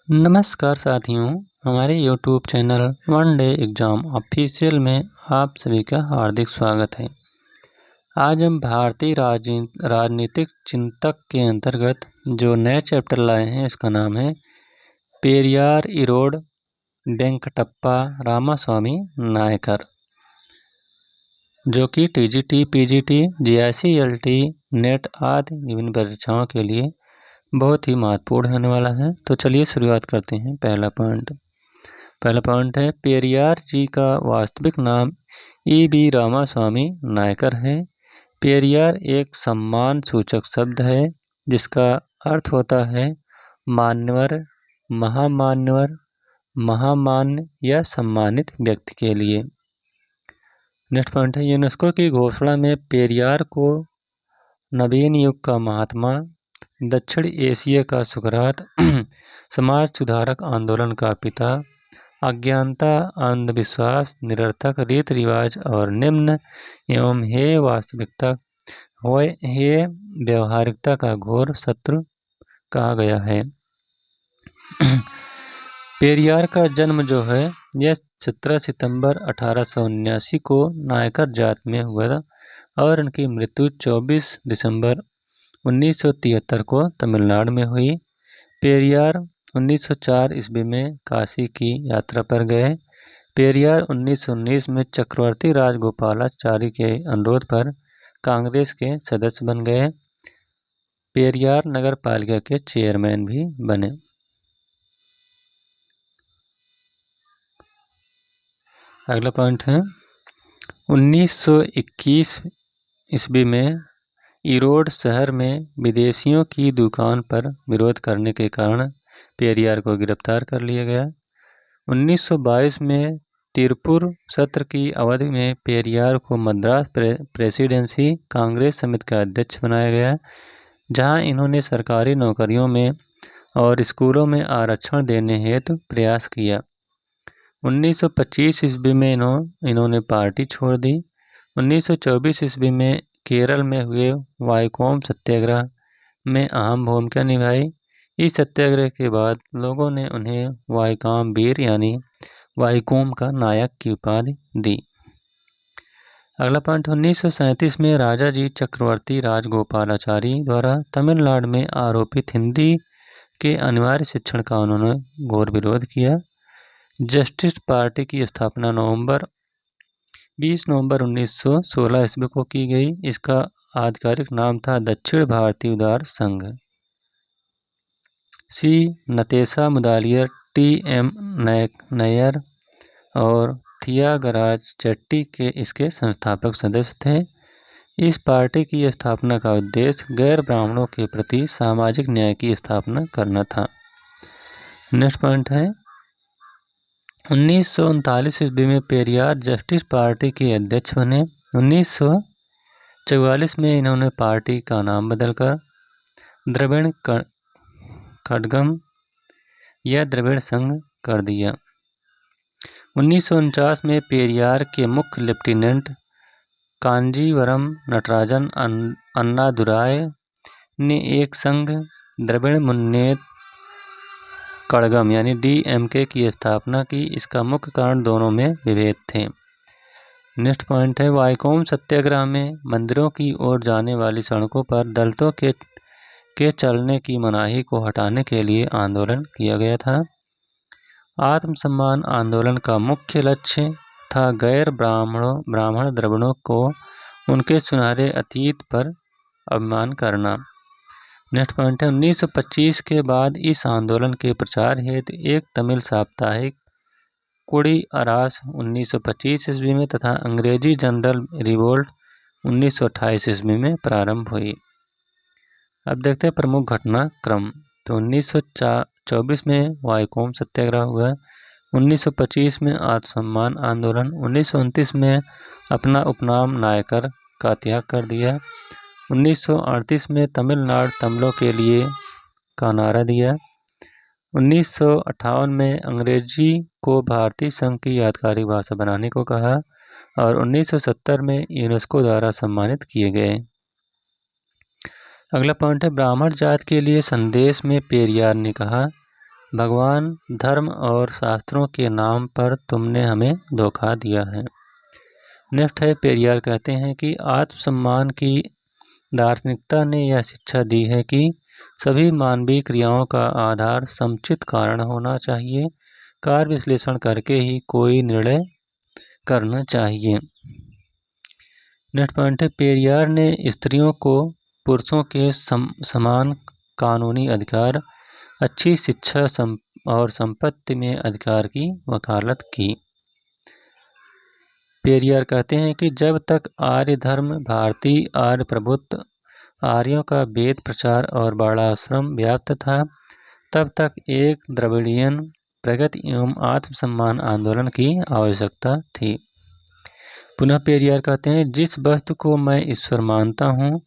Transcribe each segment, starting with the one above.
नमस्कार साथियों, हमारे YouTube channel one day exam official में आप सभी का हार्दिक स्वागत है। आज हम भारतीय राजनीतिक चिंतक के अंतर्गत जो नया चैप्टर लाए हैं, इसका नाम है पेरियार इरोड वेंकटप्पा रामास्वामी नायकर, जो कि TGT, PGT, JIC-LT, नेट आदि विभिन्न परीक्षाओं के लिए बहुत ही महत्वपूर्ण होने वाला है। तो चलिए शुरुआत करते हैं। पहला पॉइंट है पेरियार जी का वास्तविक नाम E.B. रामास्वामी नायकर है। पेरियार एक सम्मान सूचक शब्द है जिसका अर्थ होता है मान्यवर, महामान्यवर, महामान्य या सम्मानित व्यक्ति के लिए। नेक्स्ट पॉइंट है यूनेस्को की घोषणा में पेरियार को नवीन युग का महात्मा, दक्षिण एशिया का सुकरात, समाज सुधारक आंदोलन का पिता, अज्ञानता, अंधविश्वास, निरर्थक रीति रिवाज और निम्न एवं हे वास्तविकता हे व्यवहारिकता का घोर शत्रु कहा गया है। पेरियार का जन्म जो है यह 17 सितंबर 1879 को नायकर जात में हुआ था और उनकी मृत्यु 24 दिसंबर 1973 को तमिलनाडु में हुई। पेरियार 1904 ईस्वी में काशी की यात्रा पर गए। पेरियार 1919 में चक्रवर्ती राजगोपालाचारी के अनुरोध पर कांग्रेस के सदस्य बन गए। पेरियार नगर पालिका के चेयरमैन भी बने। अगला पॉइंट है 1921 ईस्वी में इरोड शहर में विदेशियों की दुकान पर विरोध करने के कारण पेरियार को गिरफ्तार कर लिया गया। 1922 में तिरुपुर सत्र की अवधि में पेरियार को मद्रास प्रेसिडेंसी कांग्रेस समिति का अध्यक्ष बनाया गया, जहां इन्होंने सरकारी नौकरियों में और स्कूलों में आरक्षण देने हेतु प्रयास किया। 1925 ईस्वी में इन्होंने पार्टी छोड़ दी। 1924 ईस्वी में केरल में हुए वाईकोम सत्याग्रह में अहम भूमिका निभाई। इस सत्याग्रह के बाद लोगों ने उन्हें वाईकाम वीर यानी वाईकोम का नायक की उपाधि दी। अगला पॉइंट 1937 में राजा जी चक्रवर्ती राजगोपालाचारी द्वारा तमिलनाडु में आरोपित हिंदी के अनिवार्य शिक्षण का उन्होंने घोर विरोध किया। जस्टिस पार्टी की स्थापना 20 नवंबर 1916 ईस्वी को की गई। इसका आधिकारिक नाम था दक्षिण भारतीय उदार संघ। सी नतेशा मुदालियर, T.M. नैयर और थियागराज चेट्टी के इसके संस्थापक सदस्य थे। इस पार्टी की स्थापना का उद्देश्य गैर ब्राह्मणों के प्रति सामाजिक न्याय की स्थापना करना था। नेक्स्ट पॉइंट है 1939 ईस्वी में पेरियार जस्टिस पार्टी के अध्यक्ष बने। 1944 में इन्होंने पार्टी का नाम बदलकर द्रविड़ कड़गम या द्रविड़ संघ कर दिया। 1949 में पेरियार के मुख्य लेफ्टिनेंट कांजीवरम नटराजन अन्नादुराय ने एक संघ द्रविड़ मुन्नेत्र कड़गम यानी DMK की स्थापना की। इसका मुख्य कारण दोनों में विभेद थे। नेक्स्ट पॉइंट है वाईकोम सत्याग्रह में मंदिरों की ओर जाने वाली सड़कों पर दलितों के चलने की मनाही को हटाने के लिए आंदोलन किया गया था। आत्मसम्मान आंदोलन का मुख्य लक्ष्य था गैर ब्राह्मण द्रविड़ों को उनके सुनहरे अतीत पर अभिमान करना। नेक्स्ट पॉइंट है 1925 के बाद इस आंदोलन के प्रचार हेतु एक तमिल साप्ताहिक कुड़ी अरास 1925 ईस्वी में तथा अंग्रेजी जनरल रिवोल्ट 1928 ईस्वी में प्रारंभ हुई। अब देखते हैं प्रमुख घटनाक्रम। तो 1924 में वाईकोम सत्याग्रह हुआ। 1925 में आत्मसम्मान आंदोलन। 1929 में अपना उपनाम नायकर का त्याग कर दिया। 1938 में तमिलनाडु तमिलों के लिए का नारा दिया। 1958 में अंग्रेजी को भारतीय संघ की आधिकारिक भाषा बनाने को कहा और 1970 में यूनेस्को द्वारा सम्मानित किए गए। अगला पॉइंट है ब्राह्मण जात के लिए संदेश में पेरियार ने कहा भगवान, धर्म और शास्त्रों के नाम पर तुमने हमें धोखा दिया है। नेक्स्ट है, पेरियार कहते हैं कि आत्मसम्मान की दार्शनिकता ने यह शिक्षा दी है कि सभी मानवीय क्रियाओं का आधार समुचित कारण होना चाहिए। कार्य विश्लेषण करके ही कोई निर्णय करना चाहिए। नेक्स्ट पॉइंट है, पेरियार ने स्त्रियों को पुरुषों के समान कानूनी अधिकार, अच्छी शिक्षा और संपत्ति में अधिकार की वकालत की। पेरियार कहते हैं कि जब तक आर्य धर्म, भारतीय आर्य प्रभुत्व, आर्यों का वेद प्रचार और वर्णाश्रम व्याप्त था, तब तक एक द्रविड़ियन प्रगति एवं आत्मसम्मान आंदोलन की आवश्यकता थी। पुनः पेरियार कहते हैं, जिस वस्तु को मैं ईश्वर मानता हूँ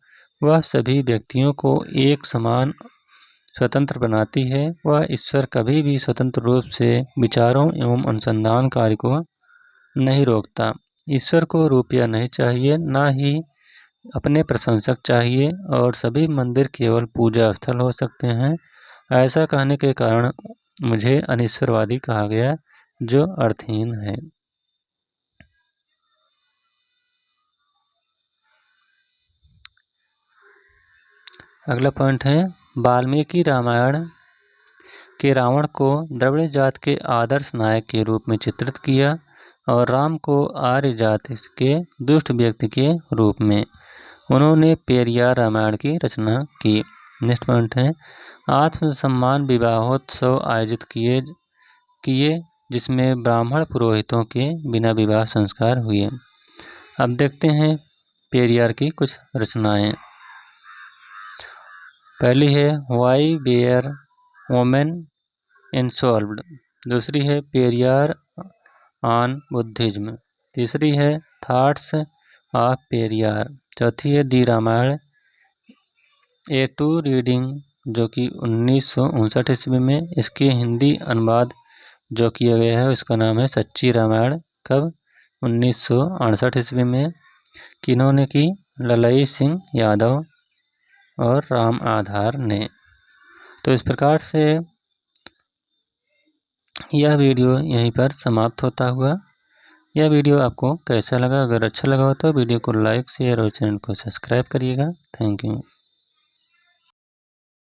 वह सभी व्यक्तियों को एक समान स्वतंत्र बनाती है। वह ईश्वर कभी भी स्वतंत्र रूप से विचारों एवं अनुसंधान कार्य को नहीं रोकता। ईश्वर को रुपया नहीं चाहिए, ना ही अपने प्रशंसक चाहिए, और सभी मंदिर केवल पूजा स्थल हो सकते हैं। ऐसा कहने के कारण मुझे अनिश्वरवादी कहा गया, जो अर्थहीन है। अगला पॉइंट है, वाल्मीकि रामायण के रावण को द्रविड़ जात के आदर्श नायक के रूप में चित्रित किया और राम को आर्य जाति के दुष्ट व्यक्ति के रूप में। उन्होंने पेरियार रामायण की रचना की। नेक्स्ट पॉइंट है, आत्मसम्मान विवाहोत्सव आयोजित किए जिसमें ब्राह्मण पुरोहितों के बिना विवाह संस्कार हुए। अब देखते हैं पेरियार की कुछ रचनाएं। पहली है व्हाई वेयर वोमेन इनसॉल्व्ड। दूसरी है पेरियार ऑन बुद्धिज्म। तीसरी है थॉट्स ऑफ पेरियार। चौथी है दी रामायण ए टू रीडिंग, जो कि 1959 ईस्वी में। इसके हिंदी अनुवाद जो किया गया है उसका नाम है सच्ची रामायण। कब? 1968 ईस्वी में। किन्होंने की? ललई सिंह यादव और राम आधार ने। तो इस प्रकार से यह वीडियो यहीं पर समाप्त होता हुआ। यह वीडियो आपको कैसा लगा? अगर अच्छा लगा हो तो वीडियो को लाइक, शेयर और चैनल को सब्सक्राइब करिएगा। Thank you.